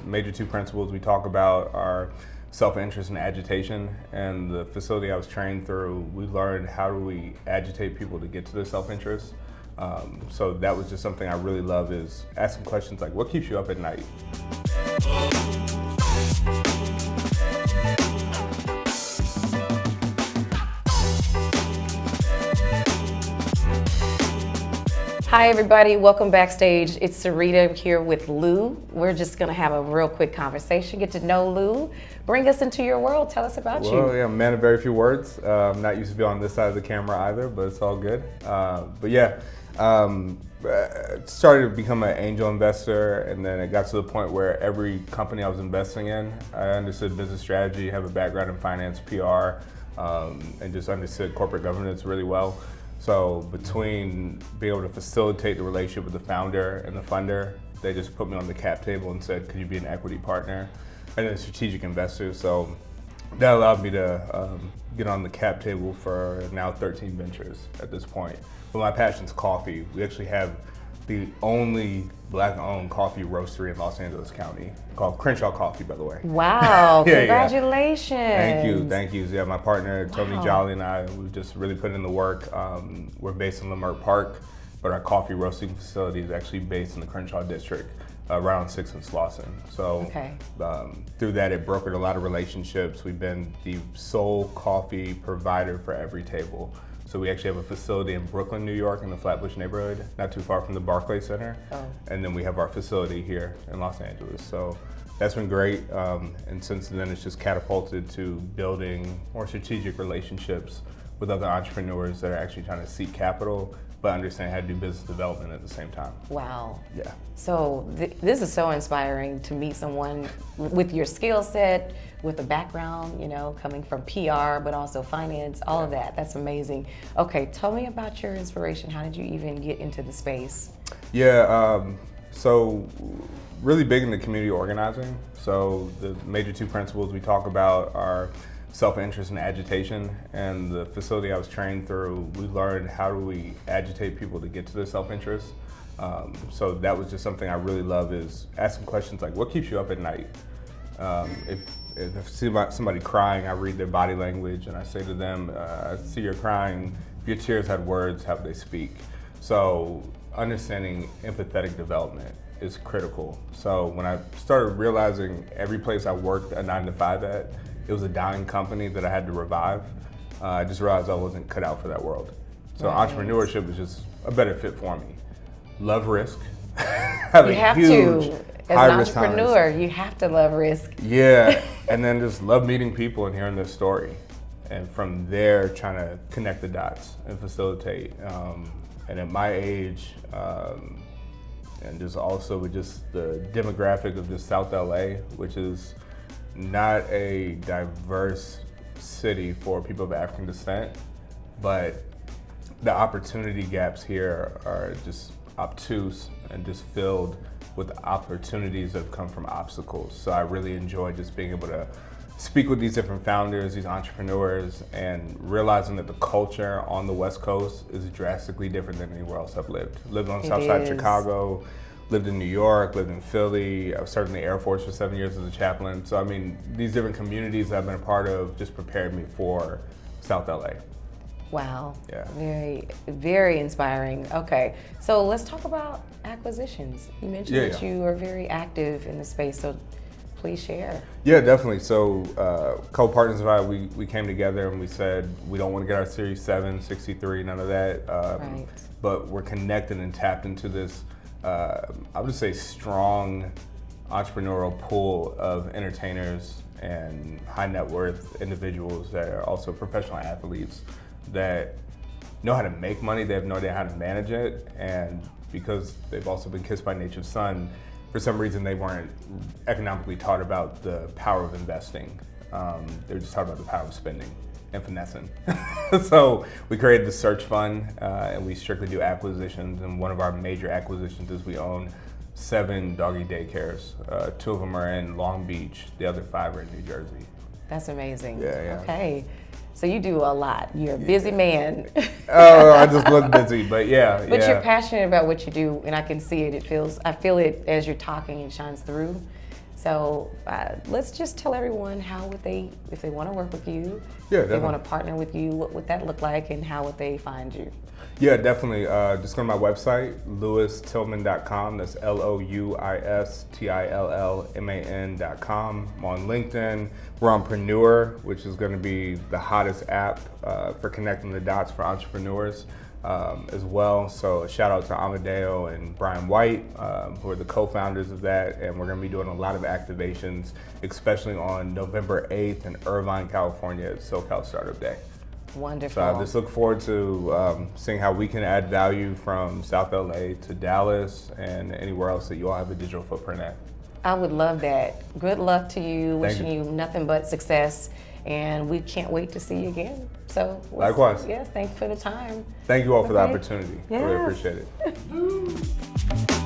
major two principles we talk about are self-interest and agitation. And the facility I was trained through, we learned how do we agitate people to get to their self-interest. So that was just something I really love, is asking questions like, what keeps you up at night? Hi everybody, welcome backstage. It's Syreeta here with Lou. We're just gonna have a real quick conversation, get to know Lou. Bring us into your world, tell us about you. Well, yeah, I'm a man of very few words. I'm not used to be on this side of the camera either, but it's all good. Started to become an angel investor, and then it got to the point where every company I was investing in, I understood business strategy, have a background in finance, PR, and just understood corporate governance really well. So between being able to facilitate the relationship with the founder and the funder, they just put me on the cap table and said, could you be an equity partner? And then strategic investors. So that allowed me to get on the cap table for now 13 ventures at this point. But my passion's coffee. We actually have the only Black-owned coffee roastery in Los Angeles County, called Crenshaw Coffee, by the way. Wow, congratulations. Yeah. Thank you. Yeah, my partner, Tony Jolly, and I, we've just really put in the work. We're based in Leimert Park, but our coffee roasting facility is actually based in the Crenshaw district, around 6th and Slauson. So through that, it brokered a lot of relationships. We've been the sole coffee provider for every table. So we actually have a facility in Brooklyn, New York, in the Flatbush neighborhood, not too far from the Barclays Center. And then we have our facility here in Los Angeles. So that's been great. And since then, it's just catapulted to building more strategic relationships with other entrepreneurs that are actually trying to seek capital, but understand how to do business development at the same time. Wow. Yeah. So this is so inspiring to meet someone with your skill set, with a background, you know, coming from PR, but also finance, all of that. That's amazing. Okay, tell me about your inspiration. How did you even get into the space? Yeah, so really big into community organizing. So the major two principles we talk about are self-interest and agitation. And the facility I was trained through, we learned how do we agitate people to get to their self-interest. So that was just something I really love, is asking questions like, what keeps you up at night? If I see somebody crying, I read their body language and I say to them, I see you're crying. If your tears had words, how would they speak? So understanding empathetic development is critical. So when I started realizing every place I worked a 9 to 5 at, it was a dying company that I had to revive, I just realized I wasn't cut out for that world. So entrepreneurship was just a better fit for me. Love risk. You have to. As an entrepreneur, you have to love risk. Yeah, and then just love meeting people and hearing their story. And from there, trying to connect the dots and facilitate. And at my age, and just also with just the demographic of just South LA, which is not a diverse city for people of African descent, but the opportunity gaps here are just obtuse and just filled with opportunities that have come from obstacles. So I really enjoy just being able to speak with these different founders, these entrepreneurs, and realizing that the culture on the West Coast is drastically different than anywhere else I've lived. Lived on the South Side of Chicago, lived in New York, lived in Philly. I served in the Air Force for 7 years as a chaplain. So I mean, these different communities I've been a part of just prepared me for South LA. Wow. Yeah. Very, very inspiring. Okay, so let's talk about acquisitions. You mentioned that you are very active in the space, so please share. Yeah, definitely. So co-partners and I, we came together and we said, we don't want to get our Series 7, 63, none of that. Right. But we're connected and tapped into this, I would say, strong entrepreneurial pool of entertainers and high net worth individuals that are also professional athletes that know how to make money, they have no idea how to manage it, and because they've also been kissed by nature's son, for some reason they weren't economically taught about the power of investing. They were just taught about the power of spending and finessing. So we created the search fund, and we strictly do acquisitions, and one of our major acquisitions is we own 7 doggy daycares. 2 of them are in Long Beach, the other 5 are in New Jersey. That's amazing. Yeah. Okay. So you do a lot. You're a busy man. Oh, I just look busy, but yeah. But you're passionate about what you do, and I can see it. I feel it as you're talking, it shines through. So let's just tell everyone how would they, if they want to work with you, Yeah, if they definitely. want to partner with you, what would that look like, and how would they find you? Yeah, definitely. Just go to my website, louistillman.com. That's LOUISTILLMAN.com. I'm on LinkedIn. We're on Preneur, which is going to be the hottest app for connecting the dots for entrepreneurs as well. So a shout out to Amadeo and Brian White, who are the co-founders of that. And we're going to be doing a lot of activations, especially on November 8th in Irvine, California at SoCal Startup Day. Wonderful. So I just look forward to seeing how we can add value from South LA to Dallas and anywhere else that you all have a digital footprint at. I would love that. Good luck to you. Thank Wishing you. you nothing but success. And we can't wait to see you again. So Likewise. Yes, thank you for the time. Thank you all for the Okay. opportunity. I really Yes. appreciate it.